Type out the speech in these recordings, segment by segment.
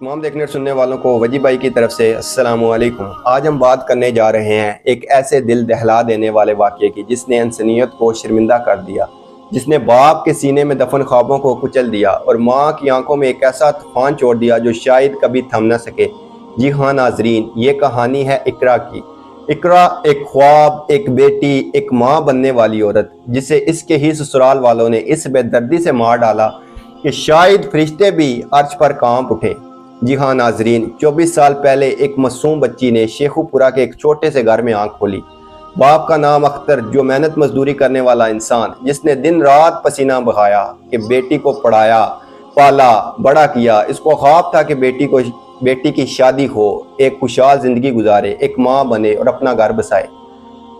تمام دیکھنے اور سننے والوں کو وجی بھائی کی طرف سے السلام علیکم۔ آج ہم بات کرنے جا رہے ہیں ایک ایسے دل دہلا دینے والے واقعے کی جس نے انسانیت کو شرمندہ کر دیا، جس نے باپ کے سینے میں دفن خوابوں کو کچل دیا اور ماں کی آنکھوں میں ایک ایسا طوفان چھوڑ دیا جو شاید کبھی تھم نہ سکے۔ جی ہاں ناظرین، یہ کہانی ہے اقرا کی۔ اقرا ایک خواب، ایک بیٹی، ایک ماں بننے والی عورت جسے اس کے ہی سسرال والوں نے اس بے دردی سے مار ڈالا کہ شاید فرشتے بھی عرش پر کانپ اٹھے۔ جی ہاں ناظرین، 24 سال پہلے ایک معصوم بچی نے شیخو پورہ کے ایک چھوٹے سے گھر میں آنکھ کھولی۔ باپ کا نام اختر، جو محنت مزدوری کرنے والا انسان، جس نے دن رات پسینہ بہایا کہ بیٹی کو پڑھایا، پالا، بڑا کیا۔ اس کو خواب تھا کہ بیٹی کی شادی ہو، ایک خوشحال زندگی گزارے، ایک ماں بنے اور اپنا گھر بسائے۔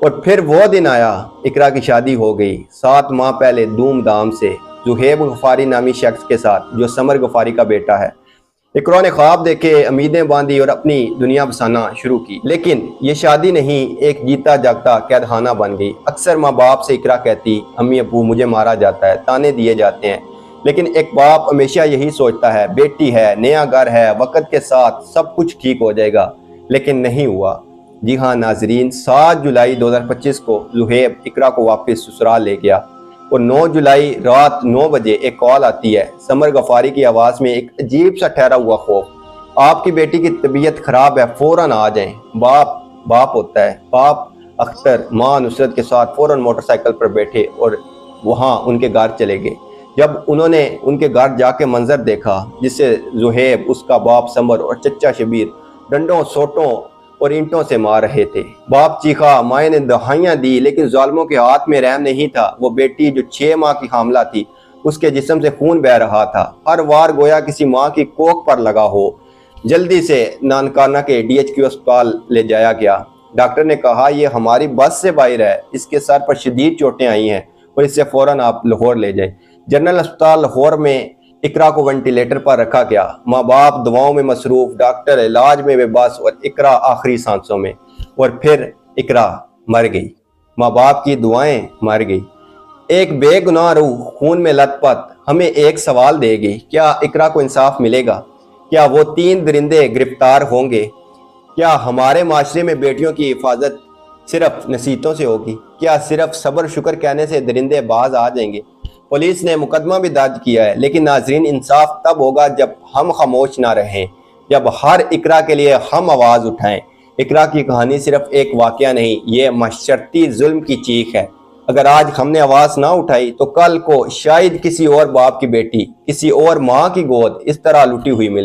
اور پھر وہ دن آیا، اقرا کی شادی ہو گئی 7 ماہ پہلے دھوم دھام سے زہیب غفاری نامی شخص کے ساتھ، جو سمر غفاری کا بیٹا ہے۔ اقرا نے خواب دیکھے، امیدیں باندھی اور اپنی دنیا بسانا شروع کی، لیکن یہ شادی نہیں، ایک جیتا جاگتا قید خانہ بن گئی۔ اکثر ماں باپ سے اقرا کہتی، امی ابو مجھے مارا جاتا ہے، تانے دیے جاتے ہیں، لیکن ایک باپ ہمیشہ یہی سوچتا ہے بیٹی ہے، نیا گھر ہے، وقت کے ساتھ سب کچھ ٹھیک ہو جائے گا، لیکن نہیں ہوا۔ جی ہاں ناظرین، 7 جولائی 2025 کو زہیب اقرا کو واپس سسرال لے گیا اور 9 جولائی رات 9 بجے ایک کال آتی ہے، سمر غفاری کی آواز میں ایک عجیب سا ٹھہرا ہوا خوف، آپ کی بیٹی کی طبیعت خراب ہے، فوراً آ جائیں۔ باپ ہوتا ہے، باپ اختر ماں نصرت کے ساتھ فوراً موٹر سائیکل پر بیٹھے اور وہاں ان کے گھر چلے گئے۔ جب انہوں نے ان کے گھر جا کے منظر دیکھا جس سے زہیب، اس کا باپ سمر اور چچا شبیر ڈنڈوں، سوٹوں اور اینٹوں سے مار رہے تھے، باپ چیخا، مائیں نے دہائیاں دی، لیکن ظالموں کے ہاتھ میں رحم نہیں تھا۔ وہ بیٹی جو 6 ماہ کی حاملہ تھی، اس کے جسم سے خون بہہ رہا تھا، ہر وار گویا کسی ماں کی کوکھ پر لگا ہو۔ جلدی سے نانکانہ کے DHQ اسپتال لے جایا گیا۔ ڈاکٹر نے کہا یہ ہماری بس سے باہر ہے، اس کے سر پر شدید چوٹیں آئی ہیں اور اسے فوراً آپ لاہور لے جائیں۔ جنرل اسپتال لاہور میں اقرا کو وینٹیلیٹر پر رکھا گیا۔ ماں باپ دعاؤں میں مصروف، ڈاکٹر علاج میں بے بس اور اقرا آخری سانسوں میں۔ اور پھر اقرا مر گئی، ماں باپ کی دعائیں مر گئی۔ ایک بے گناہ روح خون میں لت پت ہمیں ایک سوال دے گی، کیا اقرا کو انصاف ملے گا؟ کیا وہ 3 درندے گرفتار ہوں گے؟ کیا ہمارے معاشرے میں بیٹیوں کی حفاظت صرف نصیحتوں سے ہوگی؟ کیا صرف صبر شکر کہنے سے درندے باز آ جائیں گے؟ پولیس نے مقدمہ بھی درج کیا ہے، لیکن ناظرین انصاف تب ہوگا جب ہم خاموش نہ رہیں، جب ہر اقرا کے لیے ہم آواز اٹھائیں۔ اقرا کی کہانی صرف ایک واقعہ نہیں، یہ معاشرتی ظلم کی چیخ ہے۔ اگر آج ہم نے آواز نہ اٹھائی تو کل کو شاید کسی اور باپ کی بیٹی، کسی اور ماں کی گود اس طرح لٹی ہوئی ملے۔